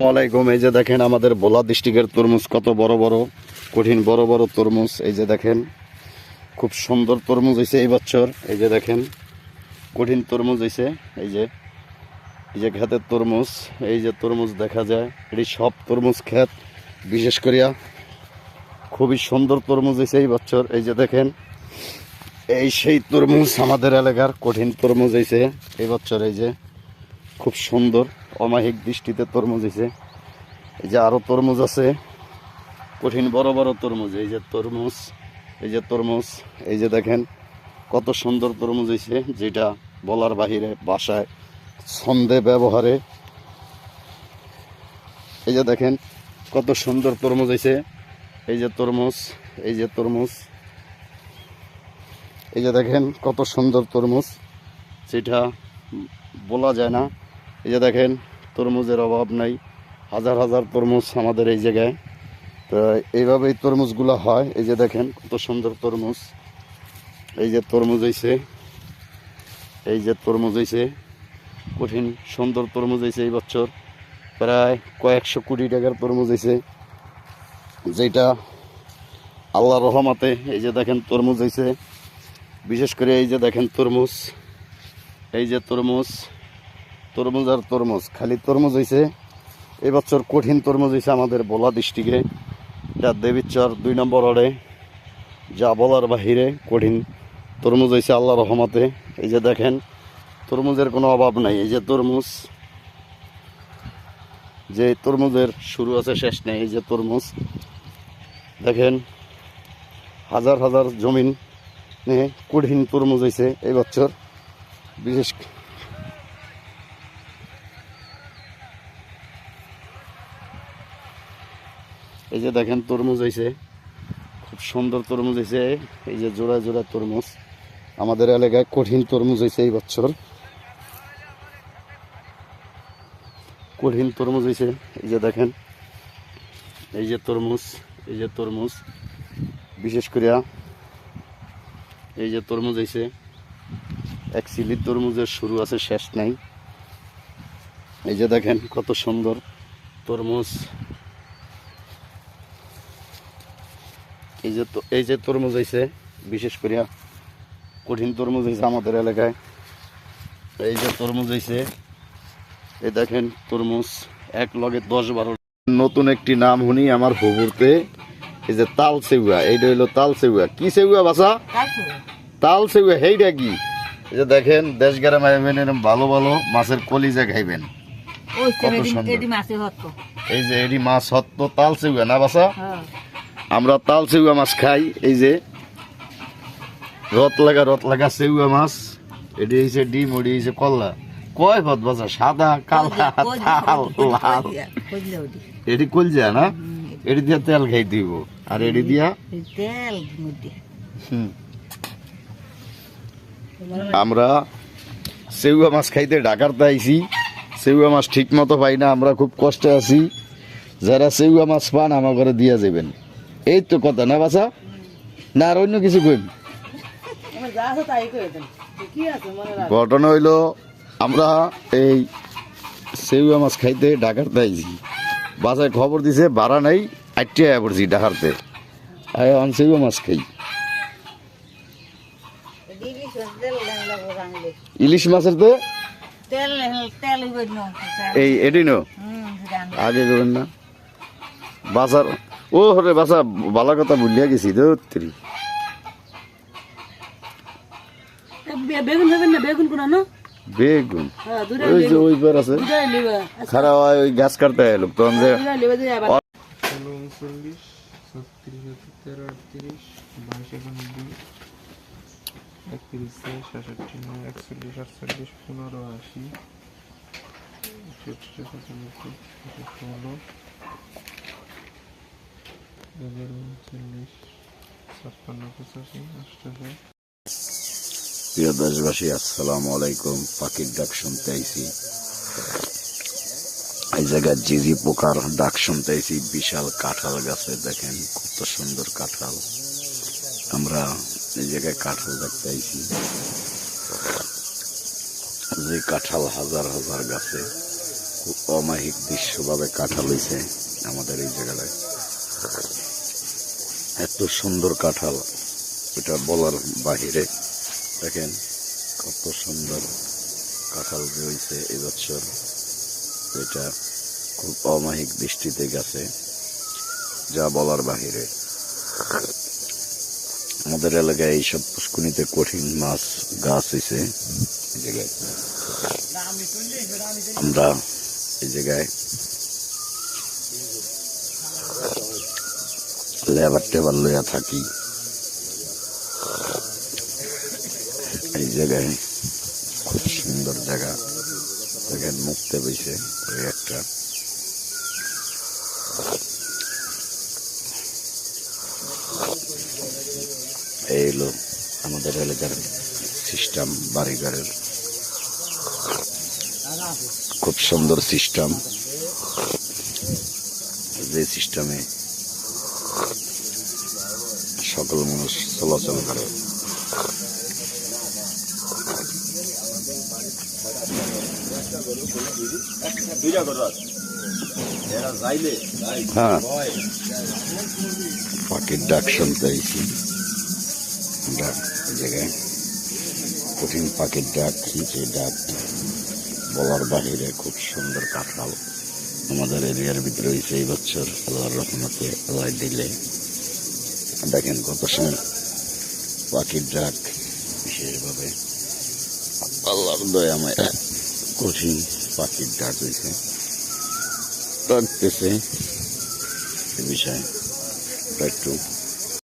ওয়ালাইকুম। এই যে দেখেন আমাদের ভোলা ডিস্ট্রিক্টের তরমুজ, কত বড় বড় কঠিন বড় বড় তরমুজ। এই যে দেখেন খুব সুন্দর তরমুজ হয়েছে এই বছর। এই যে দেখেন কঠিন তরমুজ হয়েছে। এই যে ক্ষেতের তরমুজ, এই যে তরমুজ দেখা যায়, এটি সব তরমুজ ক্ষেত। বিশেষ করিয়া খুবই সুন্দর তরমুজ হয়েছে এই বছর। এই যে দেখেন এই সেই তরমুজ আমাদের এলাকার কঠিন তরমুজ হয়েছে এই বছর। এই যে খুব সুন্দর অমায়িক দৃষ্টিতে তরমুজ হয়েছে। এই যে আরো তরমুজ আছে, কঠিন বড় বড় তরমুজ। এই যে তরমুজ, এই যে তরমুজ, এই যে দেখেন কত সুন্দর তরমুজ হয়েছে, যেটা বলার বাহিরে, বাসায় ছন্দে ব্যবহারে। এই যে দেখেন কত সুন্দর তরমুজ হয়েছে। এই যে তরমুজ, এই যে তরমুজ, এই যে দেখেন কত সুন্দর তরমুজ, যেটা বলা যায় না। এই যে দেখেন তরমুজের অভাব নাই, হাজার হাজার তরমুজ আমাদের এই জায়গায়। তো এইভাবেই তরমুজগুলো হয়। এই যে দেখেন কত সুন্দর তরমুজ। এই যে তরমুজ হয়েছে, এই যে তরমুজ হয়েছে, কঠিন সুন্দর তরমুজ হয়েছে এই বছর। প্রায় কয়েকশো কোটি টাকার তরমুজ হয়েছে, যেটা আল্লাহর রহমতে। এই যে দেখেন তরমুজ হয়েছে, বিশেষ করে এই যে দেখেন তরমুজ, এই যে তরমুজ, তরমুজ আর তরমুজ, খালি তরমুজ হয়েছে এই বছর। কঠিন তরমুজ হয়েছে আমাদের ভোলা ডিস্ট্রিক্টে, এটা দেবীচর 2 নম্বর ওয়ার্ডে, যা বলার বাহিরে কঠিন তরমুজ হয়েছে আল্লাহর রহমতে। এই যে দেখেন তরমুজের কোনো অভাব নাই। এই যে তরমুজ, যে তরমুজের শুরু আছে শেষ নেই। এই যে তরমুজ দেখেন হাজার হাজার জমিন কঠিন তরমুজ হয়েছে এই বছর। বিশেষ এই যে দেখেন তরমুজ হয়েছে, খুব সুন্দর তরমুজ হয়েছে। এই যে জোড়া জোড়া তরমুজ আমাদের এলাকায় কঠিন তরমুজ হয়েছে এই বছর, কঠিন তরমুজ হয়েছে। এই যে দেখেন এই যে তরমুজ, এই যে তরমুজ, বিশেষ করিয়া এই যে তরমুজ হয়েছে। এক সিলির তরমুজের শুরু আছে শেষ নাই। এই যে দেখেন কত সুন্দর তরমুজ। এই যে তরমুজ হয়েছে, বিশেষ করিয়া কঠিন তরমুজ হয়েছে আমাদের এলাকায়। এই যে তরমুজ হয়েছে, এই দেখেন তরমুজ এক লগে 10-12। নতুন একটি নাম শুনি আমার হুবুরতে, এই যে তাল সেউয়া। এইটা হইলো তাল সেউয়া। কি সেউয়া বাসা? তাল সেউয়া। হেইটা কি? এই যে দেখেন দেশ গ্রামে ভালো ভালো মাছের কলিজা খাইবেন। এই যে এডি মাছ হত্ত তাল সেউয়া না বাসা? আমরা তাল সেউয়া মাছ খাই। এই যে রত লাগা সেউয়া মাছ। এটি হয়েছে ডিম, ওটি হয়েছে কল্লা। কয় পথ বাসা? সাদা, কালা, লাল, লাল। এটি কলজা না? এটি দিয়া তেল খাই দিব, আর এটি দিয়া তেল। আমরা সেউয়া মাছ খাইতে ঢাকাতে আইছি। সেউয়া মাছ ঠিক মতো পাই না, আমরা খুব কষ্টে আছি। যারা সেউয়া মাছ পান আমার ঘরে দিয়া যাবেন। এই তো কথা না বাসা? না আর অন্য কিছু কইব? ঘটনা হইল আমরা এই সেউয়া মাছ খাইতে ঢাকাতে আইছি। বাসায় খবর দিছে ভাড়া নাই, আইটে আয়া পড়ছি ঢাকাতে। আয় সেউয়া মাছ খাই। ইলিশ মাছের তো এই এটি নো আগে করবেন না বাজার। ও হরে বাসা, ভালো কথা ভুলিয়া গেছি। ধরি বেগুন ওই যে ওই বার আছে খারাপ হয়, ওই গাছ কাটতে লোক তখন যে 39 প্রিয় দেশবাসী, আসসালামু আলাইকুম। পাখির ডাক শুনতে আইছি, এই জায়গায় জিজি পোকার ডাক শুনতে আইছি। বিশাল কাঁঠাল গাছে দেখেন কত সুন্দর কাঁঠাল। আমরা এই জায়গায় কাঁঠাল দেখতে আইছি, যে কাঁঠাল হাজার হাজার গাছে খুব অমায়িক দৃশ্যভাবে কাঁঠাল হয়েছে আমাদের এই জায়গায়। এত সুন্দর কাঁঠাল, এটা বলার বাহিরে। দেখেন কত সুন্দর কাঁঠাল রয়েছে এবছর, এটা খুব অমায়িক দৃষ্টিতে গেছে, যা বলার বাহিরে। আমাদের এলাকায় এইসব পুষ্কুনিতে কঠিন মাছ গাছ হয়েছে এই জায়গায়। আমরা এই জায়গায় লেবার টেবার লইয়া থাকি। এই জায়গায় খুব সুন্দর জায়গা, দেখেন মুক্তে বইছে ওই একটা। এই হলো আমাদের এলাকার সিস্টেম, বাড়িঘরের খুব সুন্দর সিস্টেম, যে সিস্টেমে সকল মানুষ চলাচল করে। হ্যাঁ, পাখির ডাক শুনতে আইছি আমরা এই জায়গায়। কঠিন পাখির ডাক, যে ডাক বলার বাহিরে। খুব সুন্দর কাঁঠাল আমাদের এরিয়ার ভিতরে হয়েছে এই বছর, আল্লাহর রহমতে, আল্লাহ দিলে। দেখেন কত সুন্দর পাখির ডাক, বিশেষভাবে আল্লাহর দয়াময় কঠিন পাখির ডাক হয়েছে, ডাকতেছে। এ বিষয়ে একটু